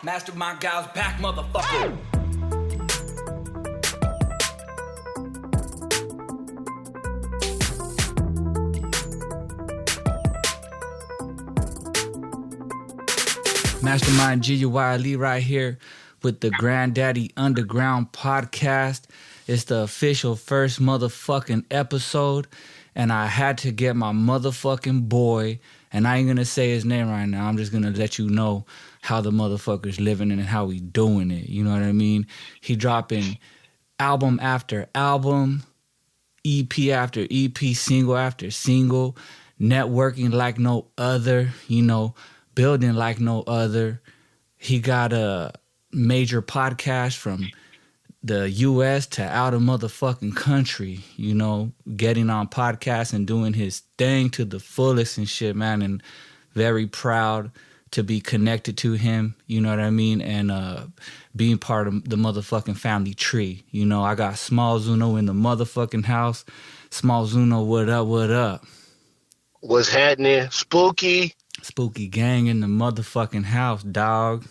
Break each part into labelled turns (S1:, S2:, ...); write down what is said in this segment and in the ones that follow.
S1: Mastermind Guile's back, motherfucker. Mastermind GUILE right here with the Granddaddy Underground podcast. It's the official first motherfucking episode, and I had to get my motherfucking boy, and I ain't gonna say his name right now. I'm just gonna let you know how the motherfucker's living and how we doing it. You know what I mean? He dropping album after album, EP after EP, single after single, networking like no other, you know, building like no other. He got a major podcast from the U.S. to out of motherfucking country, you know, getting on podcasts and doing his thing to the fullest and shit, man. And very proud to be connected to him, you know what I mean? And being part of the motherfucking family tree. You know, I got SMALLS Uno in the motherfucking house. SMALLS Uno, what up, what up?
S2: What's happening? Spooky
S1: Gang in the motherfucking house, dog.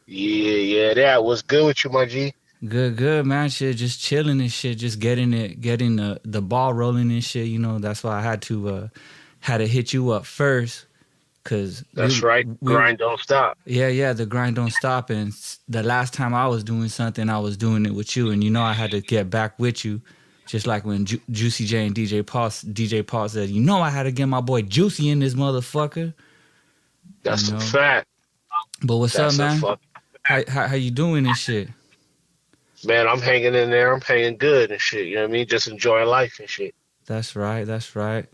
S2: Yeah, that was good with you, my G.
S1: Good, man. Shit, just chilling and shit, just getting the ball rolling and shit. You know, that's why I had to hit you up first, cause
S2: that's right. Grind don't stop.
S1: Yeah, the grind don't stop. And the last time I was doing something, I was doing it with you, and you know I had to get back with you. Just like when Juicy J and DJ Paul said, you know I had to get my boy Juicy in this motherfucker.
S2: That's a fact.
S1: But what's up, man? How you doing and shit?
S2: Man, I'm hanging in there. I'm hanging good and shit. You know what I mean? Just enjoying life and shit.
S1: That's right.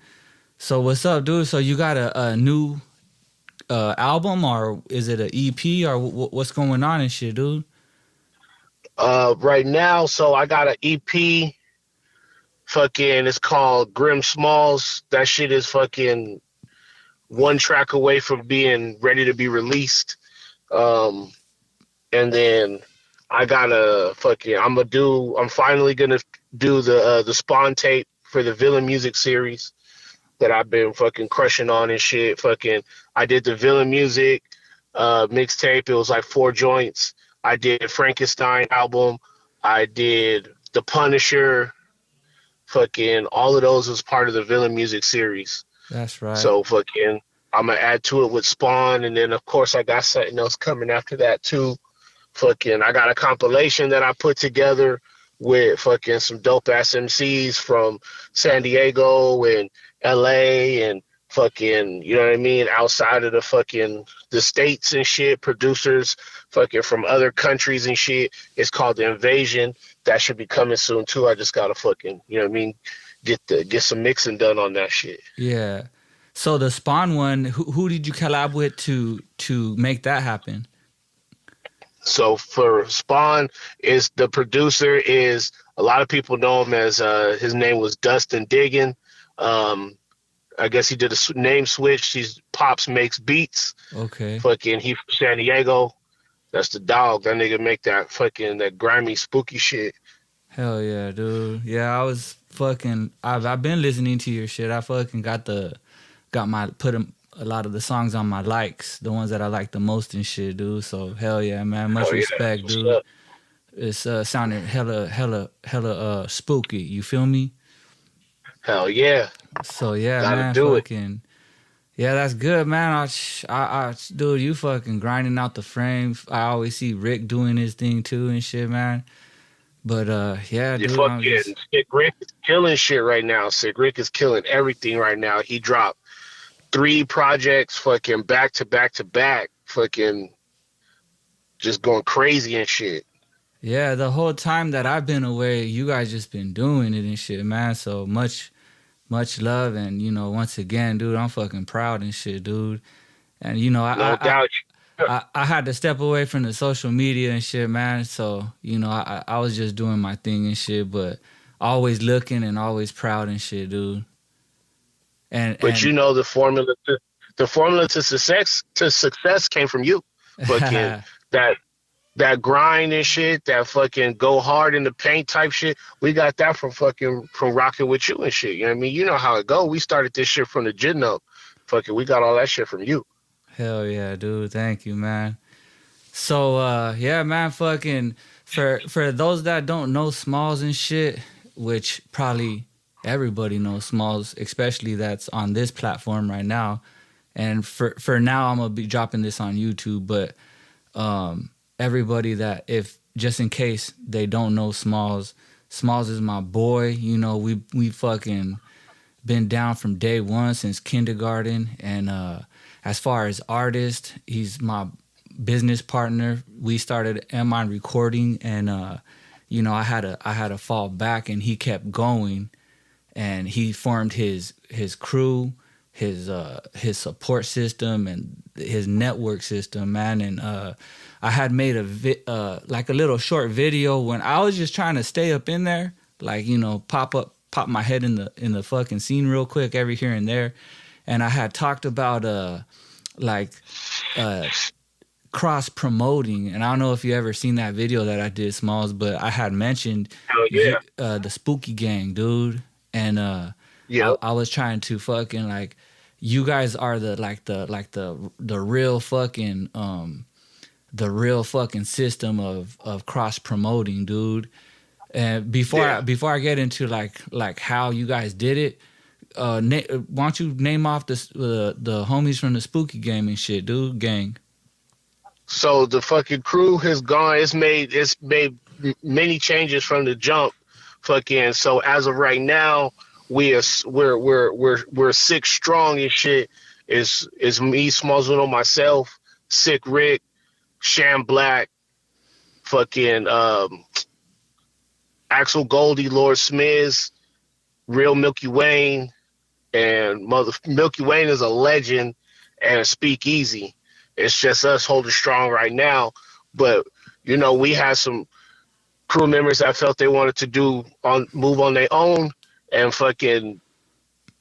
S1: So what's up, dude? So you got a new album, or is it an EP, or what's going on and shit, dude?
S2: Right now, so I got an EP. Fucking, it's called Grim Smalls. That shit is fucking one track away from being ready to be released. And then I gotta I'm finally gonna do the Spawn tape for the Villain Music series that I've been fucking crushing on and shit. Fucking, I did the Villain Music mixtape. It was like 4 joints. I did Frankenstein album. I did The Punisher. Fucking, all of those was part of the Villain Music series.
S1: That's right.
S2: So fucking, I'm gonna add to it with Spawn, and then of course I got something else coming after that too. Fucking, I got a compilation that I put together with fucking some dope ass MCs from San Diego and LA and fucking, you know what I mean, outside of the states and shit, producers fucking from other countries and shit. It's called The Invasion. That should be coming soon too. I just gotta fucking, you know what I mean, get some mixing done on that shit.
S1: Yeah. So the Spawn one, who did you collab with to make that happen?
S2: So for Spawn, the producer is, a lot of people know him as his name was Dustin Diggin. I guess he did a name switch. He's Pops Makes Beats.
S1: Okay.
S2: Fucking, he from San Diego. That's the dog. That nigga make that grimy, spooky shit.
S1: Hell yeah, dude. Yeah, I've been listening to your shit. I fucking put a lot of the songs on my likes, the ones that I like the most and shit, dude. So hell yeah, man. Much respect, dude. Up? It's sounding hella spooky. You feel me?
S2: Hell yeah.
S1: So yeah,
S2: gotta
S1: man.
S2: Do
S1: fucking, it. Yeah, that's good, man. Dude, you fucking grinding out the frame. I always see Rick doing his thing too and shit, man. But yeah,
S2: you
S1: dude.
S2: Fucking Sick Rick is killing shit right now. Sick Rick is killing everything right now. He dropped 3 projects, fucking back to back, fucking just going crazy and shit.
S1: Yeah, the whole time that I've been away, you guys just been doing it and shit, man. So much love, and you know, once again, dude, I'm fucking proud and shit, dude. And you know, I had to step away from the social media and shit, man. So you know, I was just doing my thing and shit, but always looking and always proud and shit, dude.
S2: But you know, the formula to success came from you. Fucking that grind and shit, that fucking go hard in the paint type shit. We got that from rocking with you and shit. You know what I mean? You know how it go. We started this shit from the gym up. Fucking, we got all that shit from you.
S1: Hell yeah, dude. Thank you, man. So yeah, man, fucking for those that don't know Smalls and shit, which probably everybody knows Smalls, especially that's on this platform right now. And for now, I'm gonna be dropping this on YouTube, but everybody that, if just in case they don't know Smalls, Smalls is my boy. You know, we fucking been down from day one since kindergarten, and as far as artist, he's my business partner. We started M.MIND Recording, and you know, I had to fall back, and he kept going, and he formed his crew, his support system, and his network system, man. And I had made like a little short video when I was just trying to stay up in there, like, you know, pop my head in the fucking scene real quick every here and there. And I had talked about like cross promoting, and I don't know if you ever seen that video that I did, Smalls, but I had mentioned the Spooky Gang, dude. And I was trying to fucking, like, you guys are the real fucking real fucking system of cross promoting, dude. And before I get into like how you guys did it, why don't you name off the homies from the Spooky Game and shit, dude? Gang.
S2: So the fucking crew has gone. It's made many changes from the jump. Fucking, so as of right now, we're 6 strong and shit. Is me, Smalls, myself, Sick Rick, Sham Black, fucking Axel Goldie, Lord Smiz, Real Milky Wayne, and Milky Wayne is a legend, and Speakeasy. It's just us holding strong right now. But, you know, we had some crew members that felt they wanted to move on their own, and fucking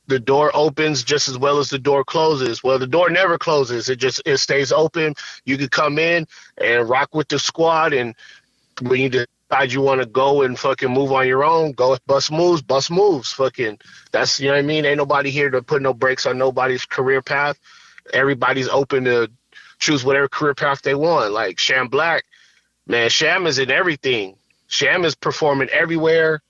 S2: the door opens just as well as the door closes. Well, the door never closes. It stays open. You can come in and rock with the squad, and when you decide you want to go and fucking move on your own, go bust moves. Fucking, that's, you know what I mean? Ain't nobody here to put no brakes on nobody's career path. Everybody's open to choose whatever career path they want. Like Sham Black, man, Sham is in everything. Sham is performing everywhere.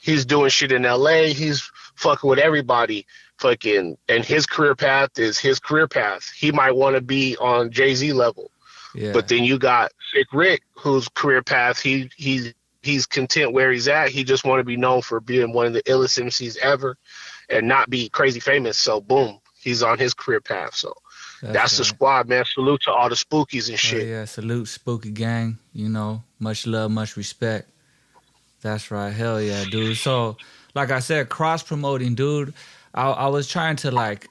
S2: He's doing shit in LA. He's fucking with everybody. Fucking, and his career path is his career path. He might want to be on Jay-Z level. Yeah. But then you got Sick Rick, whose career path, he's content where he's at. He just want to be known for being one of the illest MCs ever and not be crazy famous. So boom, he's on his career path. So that's the squad, man. Salute to all the spookies and shit.
S1: Yeah, salute Spooky Gang. You know, much love, much respect. That's right. Hell yeah, dude. So, like I said, cross promoting, dude. I was trying to like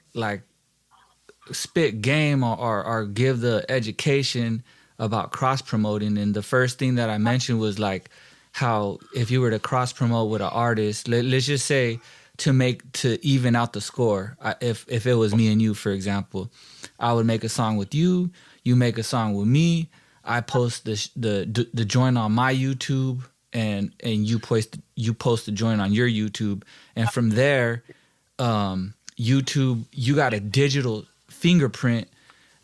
S1: spit game or give the education about cross promoting, and the first thing that I mentioned was like how if you were to cross promote with an artist, let's just say to even out the score. If it was me and you, for example, I would make a song with you. You make a song with me. I post the joint on my YouTube. And you post the joint on your YouTube, and from there, YouTube, you got a digital fingerprint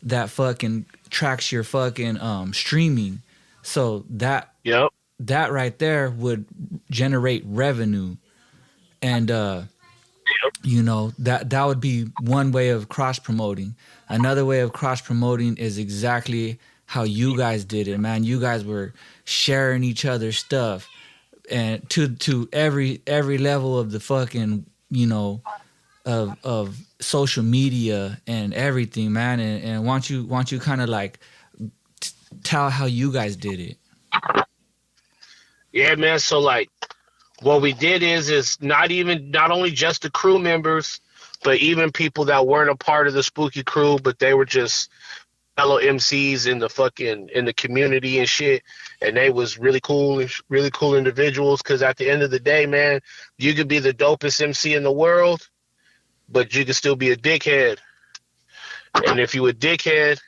S1: that fucking tracks your fucking streaming. So that right there would generate revenue, and you know, that would be one way of cross promoting. Another way of cross promoting is exactly how you guys did it, man. You guys were sharing each other's stuff, and to every level of the fucking, you know, of social media and everything, man. And want you kind of like tell how you guys did it.
S2: Yeah, man. So like, what we did is not only just the crew members, but even people that weren't a part of the Spooky crew, but they were just fellow MCs in the community and shit, and they was really cool individuals. Because at the end of the day, man, you could be the dopest MC in the world, but you could still be a dickhead. And if you a dickhead,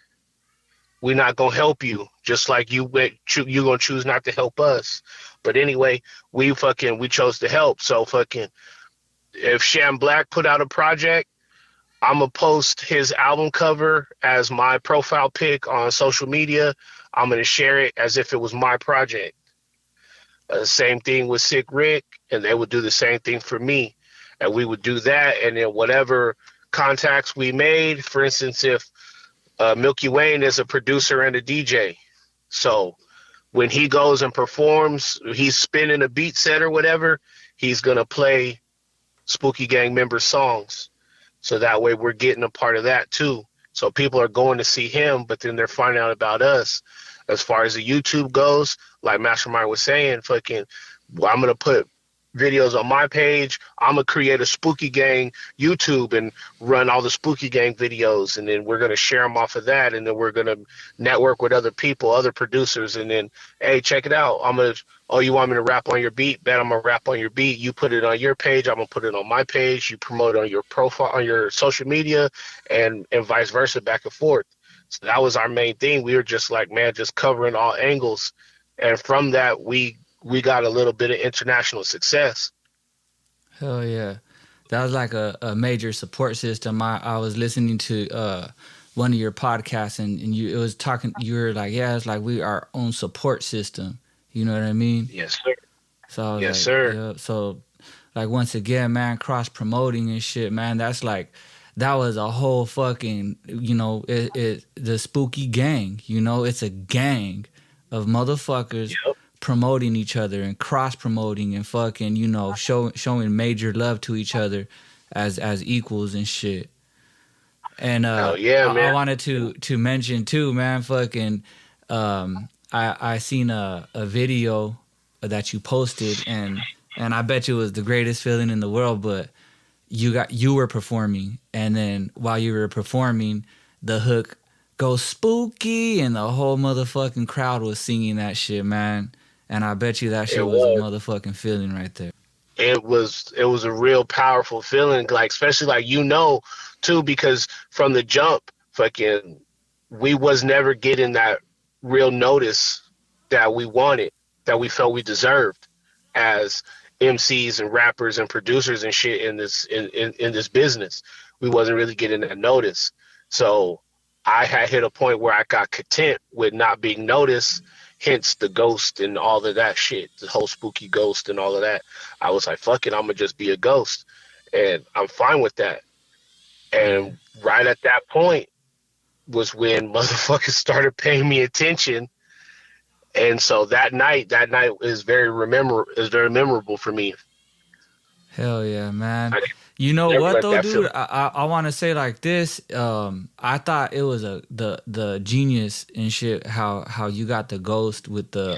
S2: we're not gonna help you. Just like you gonna choose not to help us. But anyway, we chose to help. So fucking, if Sham Black put out a project, I'm gonna post his album cover as my profile pic on social media. I'm gonna share it as if it was my project. Same thing with Sick Rick, and they would do the same thing for me. And we would do that, and then whatever contacts we made, for instance, if Milky Wayne is a producer and a DJ, so when he goes and performs, he's spinning a beat set or whatever, he's gonna play Spooky Gang member songs. So that way we're getting a part of that too. So people are going to see him, but then they're finding out about us. As far as the YouTube goes, like Mastermind was saying, fucking, I'm going to put videos on my page. I'm going to create a Spooky Gang YouTube and run all the Spooky Gang videos. And then we're going to share them off of that. And then we're going to network with other people, other producers. And then, hey, check it out. Oh, you want me to rap on your beat? Bet I'm going to rap on your beat. You put it on your page. I'm going to put it on my page. You promote it on your profile, on your social media, and vice versa, back and forth. So that was our main thing. We were just like, man, just covering all angles. And from that, we got a little bit of international success.
S1: Hell yeah. That was like a major support system. I was listening to one of your podcasts, and you were like, yeah, it's like we our own support system. You know what I mean?
S2: Yes, sir.
S1: So I was
S2: yes,
S1: like,
S2: sir.
S1: Yeah. So like once again, man, cross promoting and shit, man, that's like that was a whole fucking, the Spooky Gang, it's a gang of motherfuckers promoting each other and cross promoting and fucking, showing major love to each other as equals and shit. And I wanted to mention too, man, fucking I seen a video that you posted, and I bet you it was the greatest feeling in the world, but you were performing, and then while you were performing, the hook goes spooky, and the whole motherfucking crowd was singing that shit, man. And I bet you that shit was a motherfucking feeling right there.
S2: It was a real powerful feeling, like especially like too, because from the jump, fucking, we was never getting that real notice that we wanted, that we felt we deserved as MCs and rappers and producers and shit in this business. We wasn't really getting that notice. So I had hit a point where I got content with not being noticed, hence the ghost and all of that shit, the whole spooky ghost and all of that. I was like, fuck it, I'm gonna just be a ghost. And I'm fine with that. And right at that point was when motherfuckers started paying me attention. And so that night is very memorable for me.
S1: Hell yeah, man. You know what though, dude? I want to say like this. I thought it was the genius and shit. How you got the ghost with the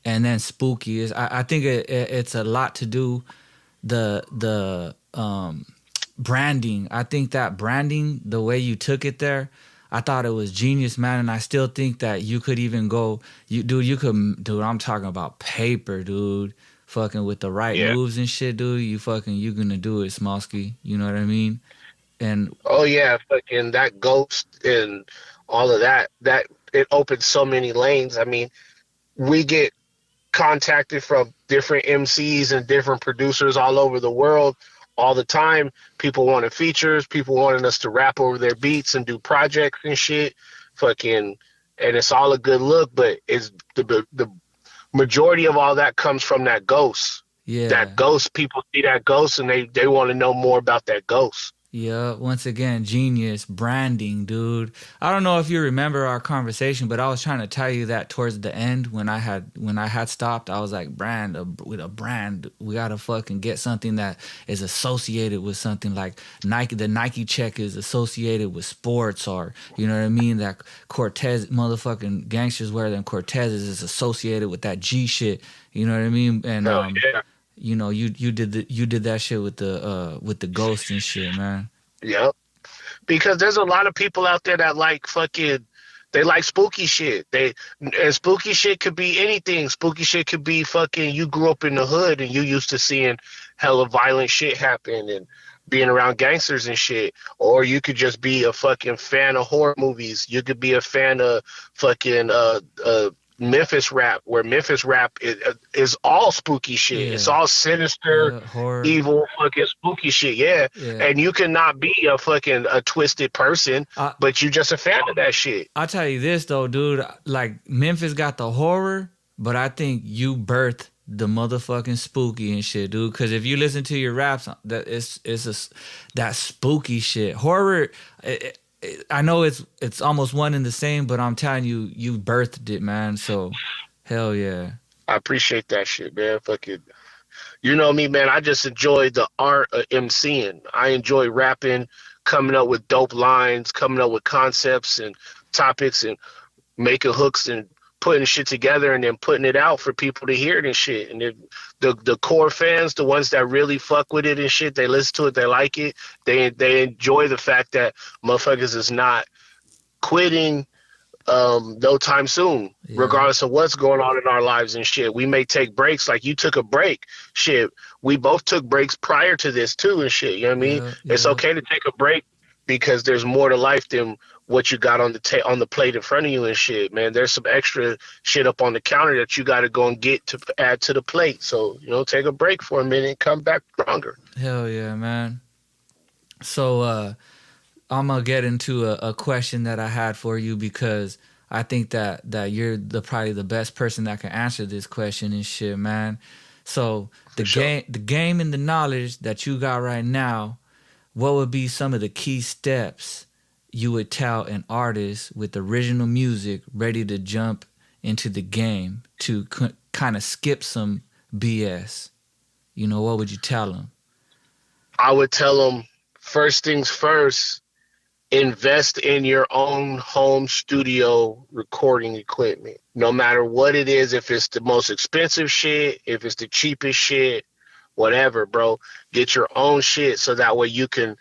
S1: and then spooky is. I think it's a lot to do the branding. I think that branding, the way you took it there, I thought it was genius, man. And I still think that you could even go, dude, I'm talking about paper, dude. Fucking with the right moves and shit, dude. You gonna do it, Smallski. You know what I mean? And
S2: oh yeah, fucking that ghost and all of that it opens so many lanes. I mean, we get contacted from different MCs and different producers all over the world all the time. People wanting features, people wanting us to rap over their beats and do projects and shit. Fucking, and it's all a good look, but it's the majority of all that comes from that ghost. Yeah. That ghost, people see that ghost and they want to know more about that ghost.
S1: Yeah, once again, genius branding, dude. I don't know if you remember our conversation, but I was trying to tell you that towards the end when I had stopped. I was like, with a brand, we gotta fucking get something that is associated with something like Nike. The Nike check is associated with sports, or you know what I mean. That Cortez motherfucking gangsters wear them Cortezes is associated with that G shit. You know what I mean? And you know, you did that shit with the ghost and shit, man.
S2: Yep. Because there's a lot of people out there that like fucking, they like spooky shit. And spooky shit could be anything. Spooky shit could be fucking, you grew up in the hood and you used to seeing hella violent shit happen and being around gangsters and shit. Or you could just be a fucking fan of horror movies. You could be a fan of fucking Memphis rap, where Memphis rap is all spooky shit. It's all sinister,
S1: horror.
S2: evil, fucking spooky shit. Yeah.
S1: Yeah.
S2: And you cannot be a twisted person, but you just a fan of that shit.
S1: I'll tell you this though, dude. Like Memphis got the horror, but I think you birthed the motherfucking spooky and shit, dude. Because if you listen to your raps, that spooky shit. Horror. I know it's almost one and the same, but I'm telling you, you birthed it, man. So, hell yeah.
S2: I appreciate that shit, man. Fucking, you know me, man. I just enjoy the art of MCing. I enjoy rapping, coming up with dope lines, coming up with concepts and topics, and making hooks and putting shit together and then putting it out for people to hear it and shit. And the core fans, the ones that really fuck with it and shit, they listen to it, they like it. They enjoy the fact that motherfuckers is not quitting no time soon, regardless of what's going on in our lives and shit. We may take breaks, like you took a break. Shit, we both took breaks prior to this too and shit. You know what I mean? It's okay to take a break because there's more to life than what you got on the plate in front of you and shit, man. There's some extra shit up on the counter that you got to go and get to add to the plate. So, you know, take a break for a minute and come back stronger.
S1: Hell yeah, man. So, I'm gonna get into a question that I had for you because I think that you're probably the best person that can answer this question and shit, man. So the game and the knowledge that you got right now, what would be some of the key steps you would tell an artist with original music ready to jump into the game to kind of skip some BS? You know, what would you tell them?
S2: I would tell them, first things first, invest in your own home studio recording equipment. No matter what it is, if it's the most expensive shit, if it's the cheapest shit, whatever, bro, get your own shit so that way you can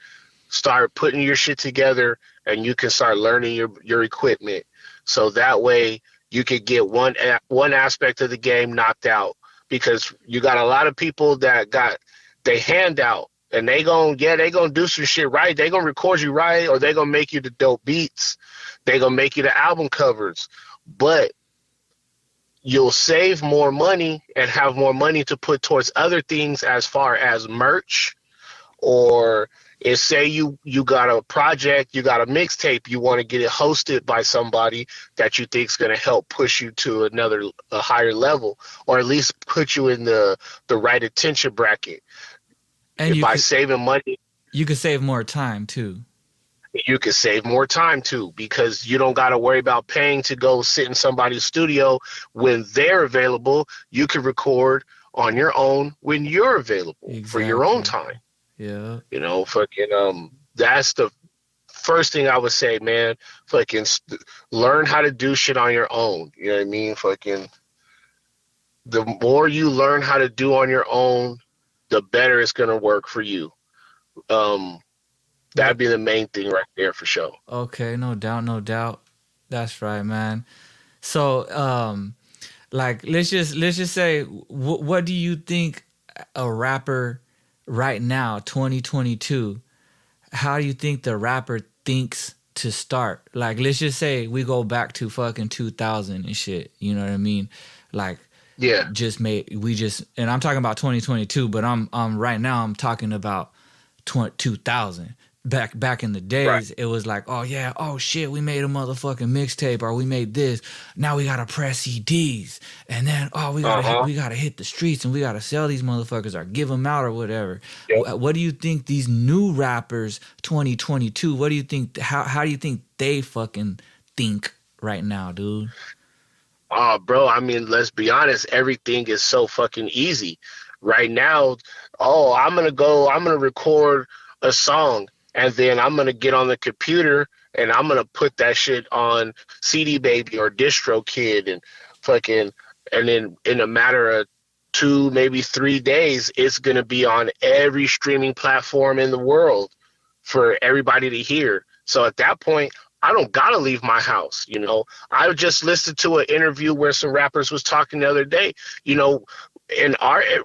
S2: start putting your shit together and you can start learning your equipment. So that way you could get one aspect of the game knocked out, because you got a lot of people that got they hand out. And they gonna do some shit right. They gonna record you right, or they gonna make you the dope beats. They gonna make you the album covers. But you'll save more money and have more money to put towards other things, as far as merch, or if say you got a project, you got a mixtape, you want to get it hosted by somebody that you think is gonna help push you to a higher level, or at least put you in the right attention bracket. And by saving money,
S1: you can save more time too.
S2: You can save more time too, because you don't got to worry about paying to go sit in somebody's studio when they're available. You can record on your own when you're available for your own time.
S1: Yeah.
S2: You know, fucking, that's the first thing I would say, man. Fucking learn how to do shit on your own. You know what I mean? Fucking, the more you learn how to do on your own, the better it's going to work for you. That'd be the main thing right there for sure.
S1: Okay, no doubt. That's right, man. So, like, let's just say, what do you think a rapper right now, 2022, how do you think the rapper thinks to start? Like, let's just say we go back to fucking 2000 and shit. You know what I mean? Like,
S2: yeah,
S1: and I'm talking about 2022, but I'm right now I'm talking about 2000. Back in the days, right. It was like, oh yeah, oh shit, we made a motherfucking mixtape, or we made this. Now we gotta press CDs, and then we gotta hit the streets, and we gotta sell these motherfuckers or give them out or whatever. Yep. What do you think these new rappers 2022? What do you think? How do you think they fucking think right now, dude?
S2: Bro, I mean, let's be honest. Everything is so fucking easy right now. I'm gonna record a song, and then I'm gonna get on the computer and I'm gonna put that shit on CD Baby or DistroKid and then in a matter of 2, maybe 3 days, it's gonna be on every streaming platform in the world for everybody to hear. So at that point, I don't gotta leave my house, you know. I just listened to an interview where some rappers was talking the other day, you know.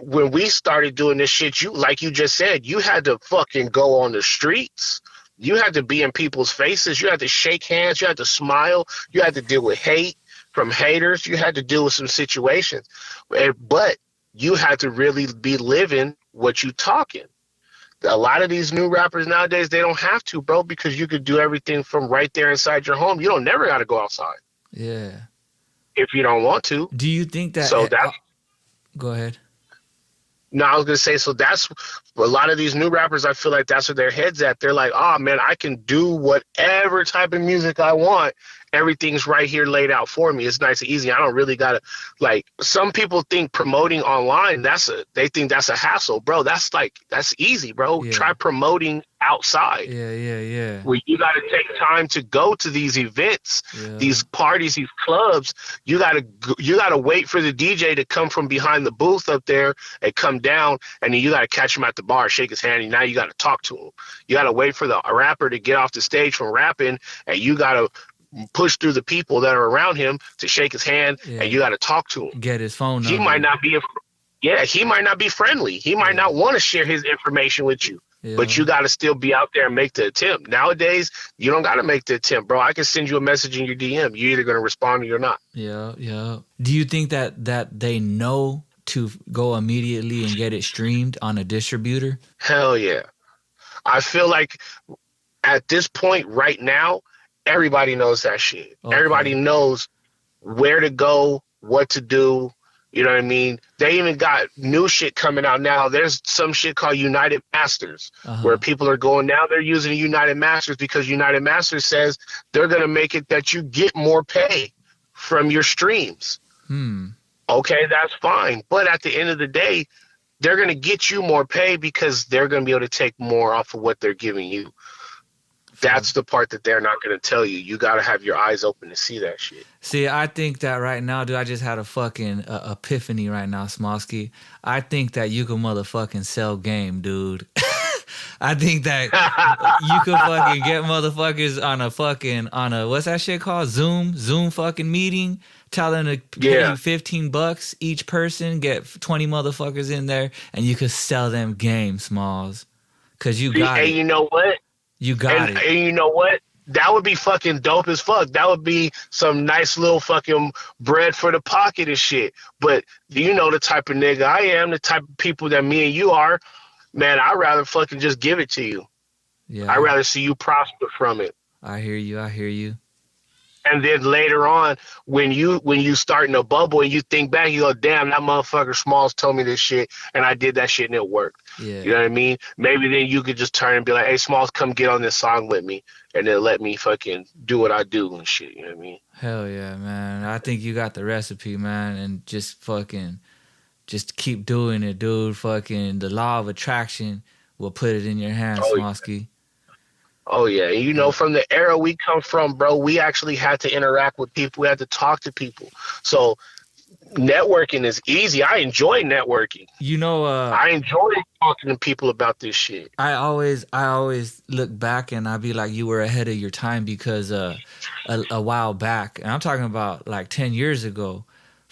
S2: When we started doing this shit, like you just said, you had to fucking go on the streets. You had to be in people's faces. You had to shake hands. You had to smile. You had to deal with hate. from haters. You had to deal with some situations, but you had to really be living what you talking. A lot of these new rappers nowadays, they don't have to, bro, because you could do everything from right there inside your home. You don't never got to go outside.
S1: Yeah.
S2: If you don't want to.
S1: Do you think that?
S2: So that's.
S1: Go ahead.
S2: No, I was gonna say, so that's a lot of these new rappers. I feel like that's where their heads at. They're like, oh man, I can do whatever type of music I want. Everything's right here laid out for me. It's nice and easy. I don't really gotta, like, some people think promoting online, they think that's a hassle, bro. That's easy, bro.
S1: Yeah.
S2: Try promoting outside.
S1: Yeah.
S2: Where you got to take time to go to these events, these parties, these clubs. You got to wait for the DJ to come from behind the booth up there and come down, and then you got to catch him at the bar, shake his hand, and now you got to talk to him. You got to wait for the rapper to get off the stage from rapping, and you got to push through the people that are around him to shake his hand, and you got to talk to him.
S1: Get his phone number.
S2: He might not be friendly. He might not want to share his information with you. Yeah. But you got to still be out there and make the attempt. Nowadays, you don't got to make the attempt, bro. I can send you a message in your DM. You're either going to respond or you're not.
S1: Yeah. Do you think that they know to go immediately and get it streamed on a distributor?
S2: Hell yeah. I feel like at this point right now, everybody knows that shit. Okay. Everybody knows where to go, what to do. You know what I mean? They even got new shit coming out now. There's some shit called United Masters, where people are going now. They're using United Masters because United Masters says they're going to make it that you get more pay from your streams. Okay, that's fine. But at the end of the day, they're going to get you more pay because they're going to be able to take more off of what they're giving you. That's the part that they're not going to tell you. You got to have your eyes open to see that shit.
S1: See, I think that right now, dude, I just had a fucking epiphany right now, Smallski. I think that you can motherfucking sell game, dude. I think that you could fucking get motherfuckers on a what's that shit called? Zoom fucking meeting. Tell them to pay you $15 each person, get 20 motherfuckers in there, and you could sell them game, Smalls. Cause you got it.
S2: And you know what?
S1: You got it.
S2: And you know what? That would be fucking dope as fuck. That would be some nice little fucking bread for the pocket and shit. But you know the type of nigga I am, the type of people that me and you are, man, I'd rather fucking just give it to you. Yeah. I'd rather see you prosper from it.
S1: I hear you.
S2: And then later on, when you start in a bubble and you think back, you go, damn, that motherfucker Smalls told me this shit, and I did that shit and it worked. Yeah. You know what I mean? Maybe then you could just turn and be like, hey, Smalls, come get on this song with me, and then let me fucking do what I do and shit. You know what I mean?
S1: Hell yeah, man. I think you got the recipe, man, and just keep doing it, dude. Fucking the law of attraction will put it in your hands, Smallski.
S2: Oh, yeah. You know, from the era we come from, bro, we actually had to interact with people. We had to talk to people. So networking is easy. I enjoy networking.
S1: You know,
S2: I enjoy talking to people about this shit.
S1: I always look back and I be like, you were ahead of your time because a while back, and I'm talking about like 10 years ago,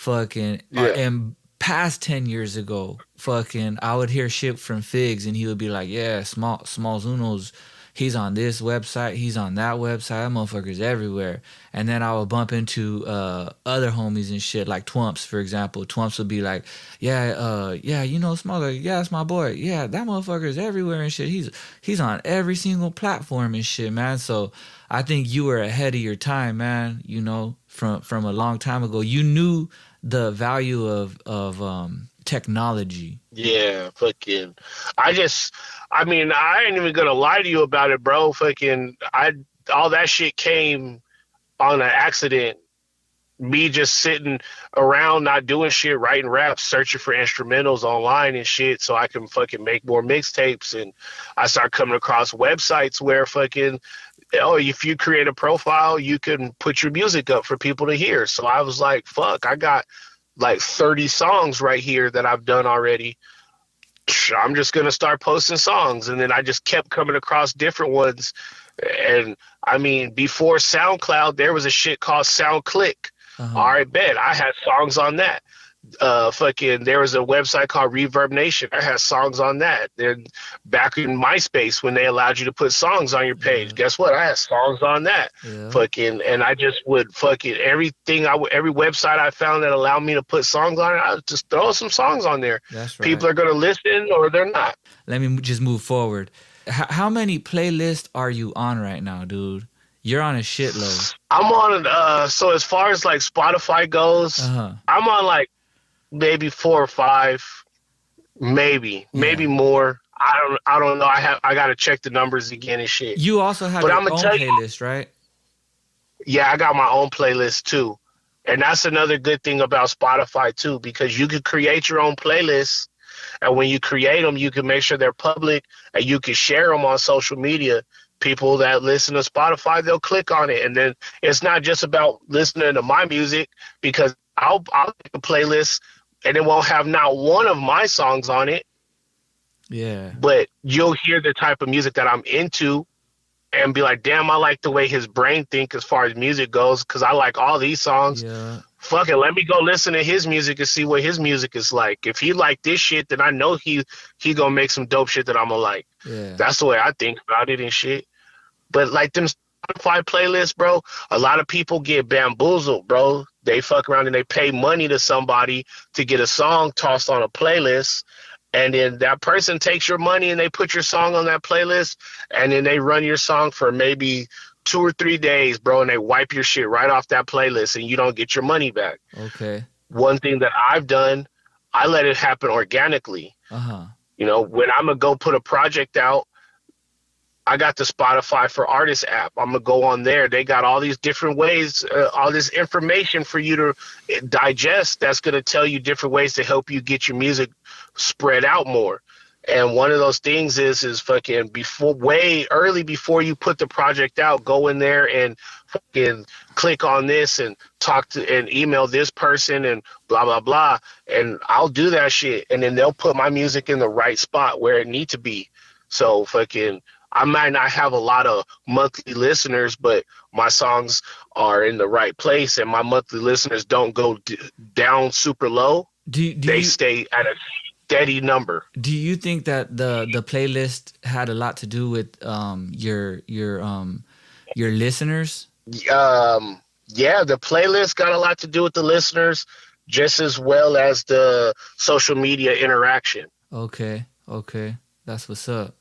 S1: and past 10 years ago, I would hear shit from Figs and he would be like, yeah, Smalls Uno's, he's on this website, he's on that website, that motherfucker's everywhere. And then I would bump into other homies and shit, like Twumps, for example. Twumps would be like, yeah, you know Smaller, yeah, that's my boy. Yeah, that motherfucker's everywhere and shit. He's on every single platform and shit, man. So I think you were ahead of your time, man, you know, from a long time ago. You knew the value of technology.
S2: Yeah, fucking. I ain't even gonna lie to you about it, bro. Fucking, all that shit came on an accident. Me just sitting around, not doing shit, writing raps, searching for instrumentals online and shit, so I can fucking make more mixtapes. And I start coming across websites where fucking, if you create a profile, you can put your music up for people to hear. So I was like, fuck, I got like 30 songs right here that I've done already. I'm just going to start posting songs. And then I just kept coming across different ones. And I mean, before SoundCloud, there was a shit called SoundClick. All right, bet. I had songs on that. fucking there was a website called Reverb Nation. I had songs on that. Then back in MySpace when they allowed you to put songs on your page, guess what? I had songs on that.
S1: Yeah.
S2: Fucking, and I just would fucking every website I found that allowed me to put songs on it, I would just throw some songs on there.
S1: That's right.
S2: People are gonna listen or they're not.
S1: Let me just move forward. How many playlists are you on right now, dude? You're on a shitload.
S2: I'm on so as far as like Spotify goes, I'm on like maybe 4 or 5, maybe more. I don't know. I got to check the numbers again and shit.
S1: You also have your own playlist, right?
S2: Yeah, I got my own playlist too, and that's another good thing about Spotify too, because you can create your own playlists, and when you create them, you can make sure they're public, and you can share them on social media. People that listen to Spotify, they'll click on it, and then it's not just about listening to my music, because I'll make a playlist and it won't have not one of my songs on it.
S1: Yeah. But
S2: you'll hear the type of music that I'm into and be like, damn, I like the way his brain thinks as far as music goes, because I like all these songs.
S1: Yeah.
S2: Fuck it, let me go listen to his music and see what his music is like. If he like this shit, then I know he gonna make some dope shit that I'm gonna like.
S1: Yeah.
S2: That's the way I think about it and shit. But like them Spotify playlists, bro, a lot of people get bamboozled, bro. They fuck around and they pay money to somebody to get a song tossed on a playlist, and then that person takes your money and they put your song on that playlist, and then they run your song for maybe 2 or 3 days, bro, and they wipe your shit right off that playlist and you don't get your money back.
S1: Okay.
S2: One thing that I've done, I let it happen organically. You know, when I'm going to go put a project out, I got the Spotify for Artists app. I'm going to go on there. They got all these different ways, all this information for you to digest that's going to tell you different ways to help you get your music spread out more. And one of those things is fucking way early before you put the project out, go in there and fucking click on this and talk to and email this person and blah, blah, blah. And I'll do that shit. And then they'll put my music in the right spot where it needs to be. So fucking, I might not have a lot of monthly listeners, but my songs are in the right place and my monthly listeners don't go down super low. They stay at a steady number.
S1: Do you think that the playlist had a lot to do with your listeners?
S2: Yeah, the playlist got a lot to do with the listeners, just as well as the social media interaction.
S1: Okay, that's what's up.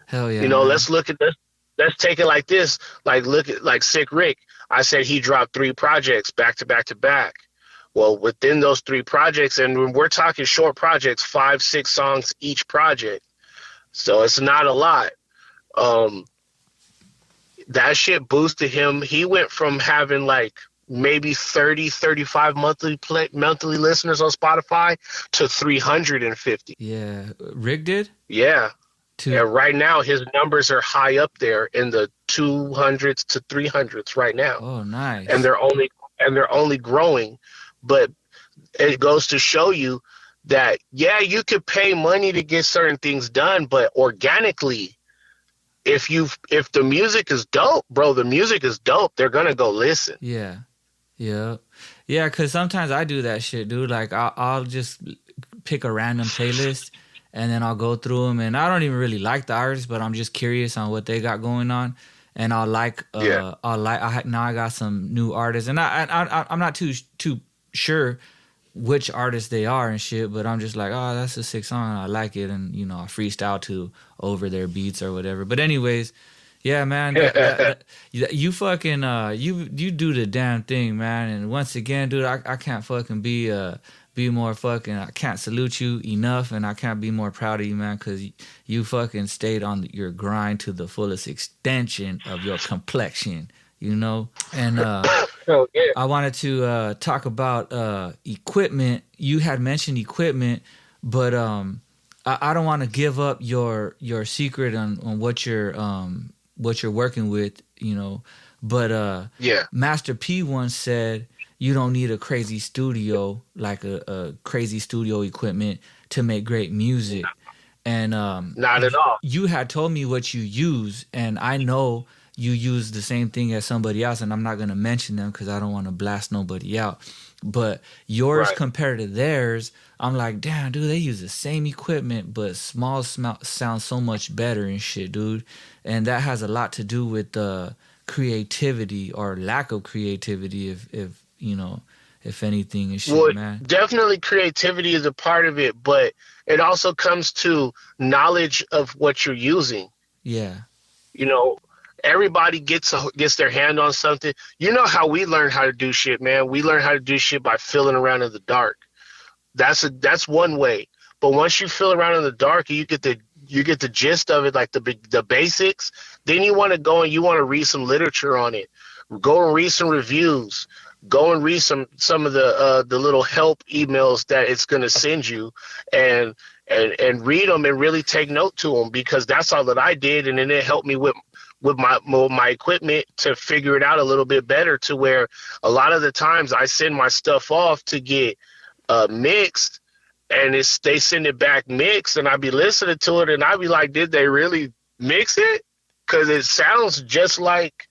S1: Hell yeah.
S2: You know, man. Let's look at this. Let's take it like this. Like look at like Sick Rick. I said he dropped 3 projects back to back to back. Well, within those 3 projects, and when we're talking short projects, 5, 6 songs each project. So it's not a lot. That shit boosted him. He went from having like maybe 30, 35 monthly listeners on Spotify to 350.
S1: Yeah. Rick did?
S2: Yeah. And right now his numbers are high up there in the 200s to 300s right now.
S1: Oh, nice.
S2: And they're only growing. But it goes to show you that, yeah, you could pay money to get certain things done, but organically, if the music is dope, bro, the music is dope, they're going to go listen.
S1: Yeah. Yeah, because sometimes I do that shit, dude. Like, I'll just pick a random playlist, and then I'll go through them, and I don't even really like the artist, but I'm just curious on what they got going on. And now I got some new artists, and I'm not too sure which artists they are and shit, but I'm just like, oh, that's a sick song, I like it, and you know, I freestyle to over their beats or whatever. But anyways, yeah, man, you fucking you do the damn thing, man. And once again, dude, I can't fucking be more fucking, I can't salute you enough, and I can't be more proud of you, man, because you fucking stayed on your grind to the fullest extension of your complexion. You know, and I wanted to talk about equipment. You had mentioned equipment, but I don't want to give up your secret on what you're working with. You know, but Master P once said you don't need a crazy studio, like a crazy studio equipment to make great music. And
S2: not at all.
S1: You had told me what you use, and I know you use the same thing as somebody else, and I'm not gonna mention them because I don't want to blast nobody out. But yours
S2: Right.
S1: compared to theirs, I'm like, damn, dude, they use the same equipment, but sounds so much better and shit, dude. And that has a lot to do with the creativity or lack of creativity, if you know, if anything and shit,
S2: Well,
S1: man.
S2: definitely creativity is a part of it, but it also comes to knowledge of what you're using.
S1: Yeah,
S2: You know, everybody gets their hand on something. You know how we learn how to do shit, man. We learn how to do shit by feeling around in the dark. That's one way. But once you feel around in the dark and you get the gist of it, like the basics, then you want to go and you want to read some literature on it. Go and read some reviews. Go and read some of the little help emails that it's going to send you, and read them and really take note to them, because that's all that I did, and then it helped me with my equipment to figure it out a little bit better, to where a lot of the times I send my stuff off to get mixed, and they send it back mixed, and I be listening to it and I be like, did they really mix it? Because it sounds just like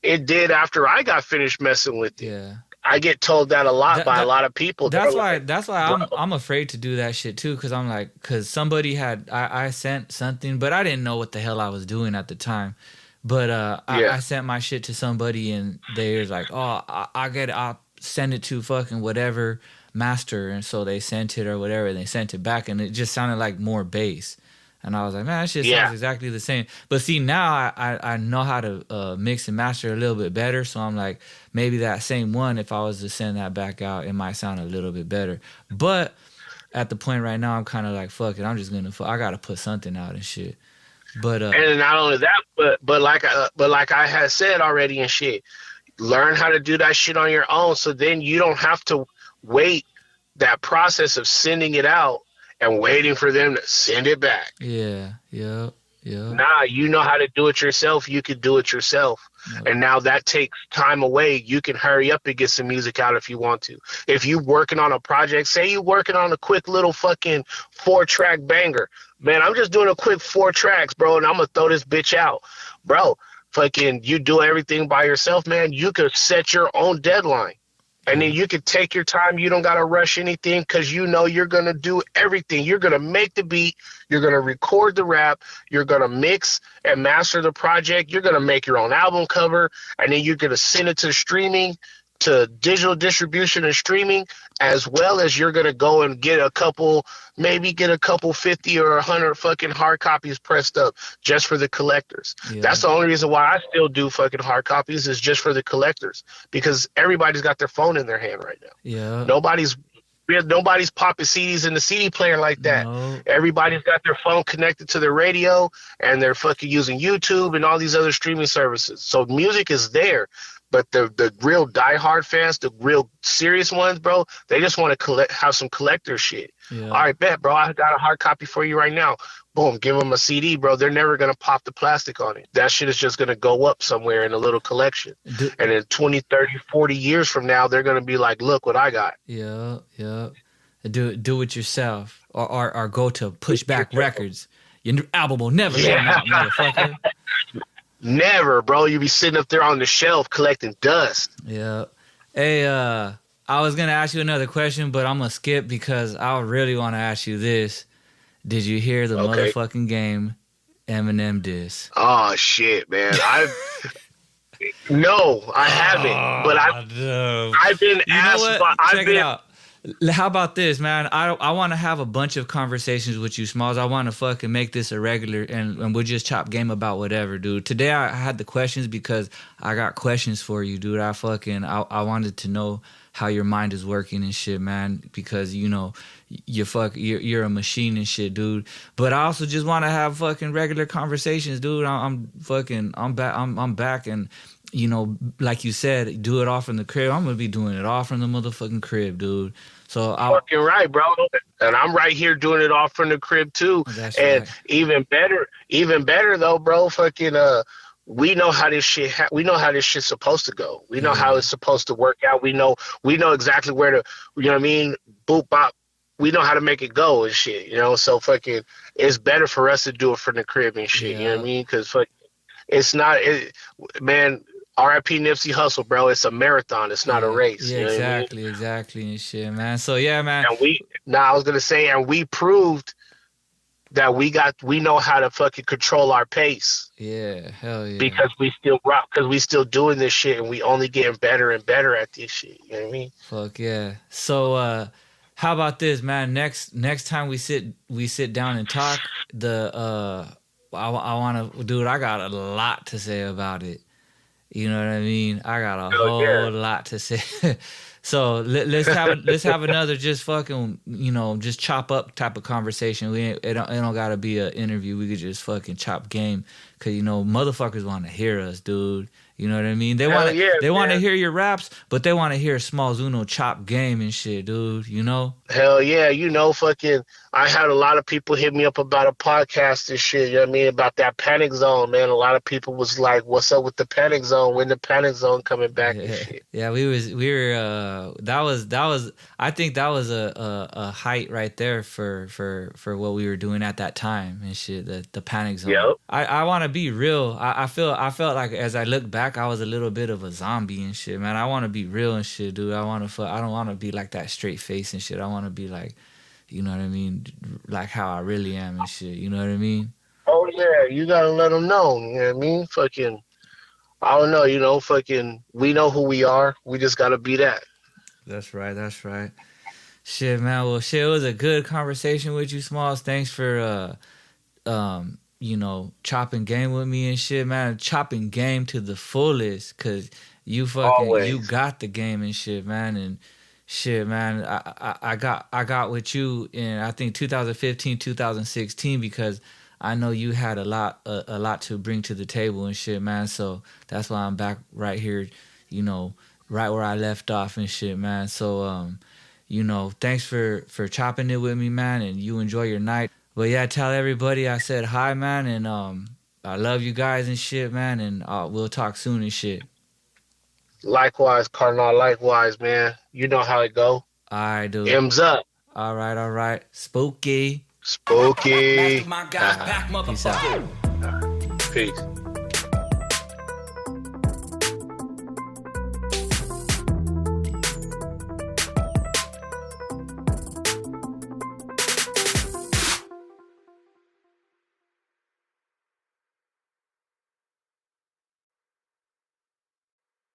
S2: it did after I got finished messing with it.
S1: yeah.
S2: I get told that a lot by a lot of people.
S1: That's
S2: They're
S1: why.
S2: like,
S1: That's why I'm afraid to do that shit too. Cause I'm like, cause somebody had I sent something, but I didn't know what the hell I was doing at the time. But I sent my shit to somebody, and they was like, oh, I'll send it to fucking whatever master, and so they sent it or whatever, and they sent it back, and it just sounded like more bass. And I was like, man, that shit sounds exactly the same. But see, now I know how to mix and master a little bit better. So I'm like, maybe that same one, if I was to send that back out, it might sound a little bit better. But at the point right now, I'm kind of like, fuck it. I'm just going to, I got to put something out and shit. But
S2: and not only that, but like I had said already and shit, learn how to do that shit on your own. So then you don't have to wait that process of sending it out and waiting for them to send it back.
S1: Yeah.
S2: Nah, you know how to do it yourself. You can do it yourself.
S1: Yep.
S2: And now that takes time away. You can hurry up and get some music out if you want to. If you working on a project, say you working on a quick little fucking 4-track banger. Man, I'm just doing a quick 4 tracks, bro, and I'm going to throw this bitch out. Bro, fucking you do everything by yourself, man. You could set your own deadline. And then you can take your time. You don't got to rush anything, because you know you're going to do everything. You're going to make the beat. You're going to record the rap. You're going to mix and master the project. You're going to make your own album cover. And then you're going to send it to streaming, to digital distribution and streaming, as well as you're going to go and get a couple 50 or 100 fucking hard copies pressed up just for the collectors. Yeah. That's the only reason why I still do fucking hard copies, is just for the collectors, because everybody's got their phone in their hand right now.
S1: Yeah.
S2: Nobody's popping CDs in the CD player like that. No. Everybody's got their phone connected to their radio, and they're fucking using YouTube and all these other streaming services. So music is there. But the real diehard fans, the real serious ones, bro, they just want to have some collector shit. Yeah. All right, bet, bro. I got a hard copy for you right now. Boom, give them a CD, bro. They're never going to pop the plastic on it. That shit is just going to go up somewhere in a little collection. And in 20, 30, 40 years from now, they're going to be like, look what I got.
S1: Yeah. Do it yourself, or go to Pushback Records. Your album will never come out, motherfucker.
S2: Never, bro. You be sitting up there on the shelf collecting dust.
S1: Yeah. Hey, I was gonna ask you another question, but I'm gonna skip, because I really want to ask you this. Did you hear the motherfucking game Eminem diss?
S2: Oh shit, man. No, I haven't. But I've been asked.
S1: Check it out. How about this, man? I want to have a bunch of conversations with you, Smalls. I want to fucking make this a regular, and we'll just chop game about whatever, dude. Today I had the questions because I got questions for you, dude. I wanted to know how your mind is working and shit, man, because you know you're a machine and shit, dude. But I also just want to have fucking regular conversations, dude. I'm back, and you know, like you said, do it all from the crib. I'm gonna be doing it all from the motherfucking crib, dude. So
S2: fucking right, bro. And I'm right here doing it all from the crib too.
S1: That's
S2: and
S1: right.
S2: even better though, bro. Fucking we know how this shit. We know how this shit's supposed to go. We know how it's supposed to work out. We know exactly where to. You know what I mean? Boop bop. We know how to make it go and shit. You know, so fucking, it's better for us to do it from the crib and shit. You know what I mean? Because fucking, it's not, man. R.I.P. Nipsey Hussle, bro. It's a marathon. It's not a
S1: Yeah,
S2: race.
S1: yeah,
S2: You know what I mean?
S1: exactly, and shit, man. So yeah, man.
S2: And I was gonna say, and we proved that we know how to fucking control our pace
S1: Yeah, hell yeah.
S2: because we still rock, because we still doing this shit, and we only getting better and better at this shit. You know what I mean?
S1: Fuck yeah. So how about this, man? Next time we sit down and talk, I want to, dude, I got a lot to say about it. You know what I mean? I got a
S2: Hell yeah.
S1: whole lot to say. So let's have another just fucking, just chop up type of conversation. It don't gotta be an interview. We could just fucking chop game, cause motherfuckers want to hear us, dude. You know what I mean? They want to hear your raps, but they want to hear Smalls Uno chop game and shit, dude. You know?
S2: Hell yeah, fucking, I had a lot of people hit me up about a podcast and shit, you know what I mean, about that Panic Zone, man. A lot of people was like, what's up with the Panic Zone? When the Panic Zone coming back and shit?
S1: Yeah, we were that was I think that was a height right there for what we were doing at that time and shit, the Panic Zone.
S2: Yep.
S1: I want to be real. I felt like as I look back, I was a little bit of a zombie and shit, man. I want to be real and shit, dude. I don't want to be like that straight face and shit. I want to be like, you know what I mean, like how I really am and shit. You know what I mean?
S2: Oh yeah, you gotta let them know. You know what I mean? Fucking, I don't know. Fucking, we know who we are. We just gotta be that.
S1: That's right. Shit, man. Well, shit, it was a good conversation with you, Smalls. Thanks for chopping game with me and shit, man. Chopping game to the fullest, cause you got the game and shit, man. And shit, man, I got with you in, I think, 2015, 2016, because I know you had a lot to bring to the table and shit, man. So that's why I'm back right here, right where I left off and shit, man. So thanks for chopping it with me, man, and you enjoy your night. But yeah, tell everybody I said hi, man, and I love you guys and shit, man, and we'll talk soon and shit.
S2: Likewise, Cardinal. Likewise, man. You know how it go.
S1: All right, dude.
S2: M's up.
S1: All right. Spooky.
S2: Spooky.
S1: Peace out.
S2: Peace.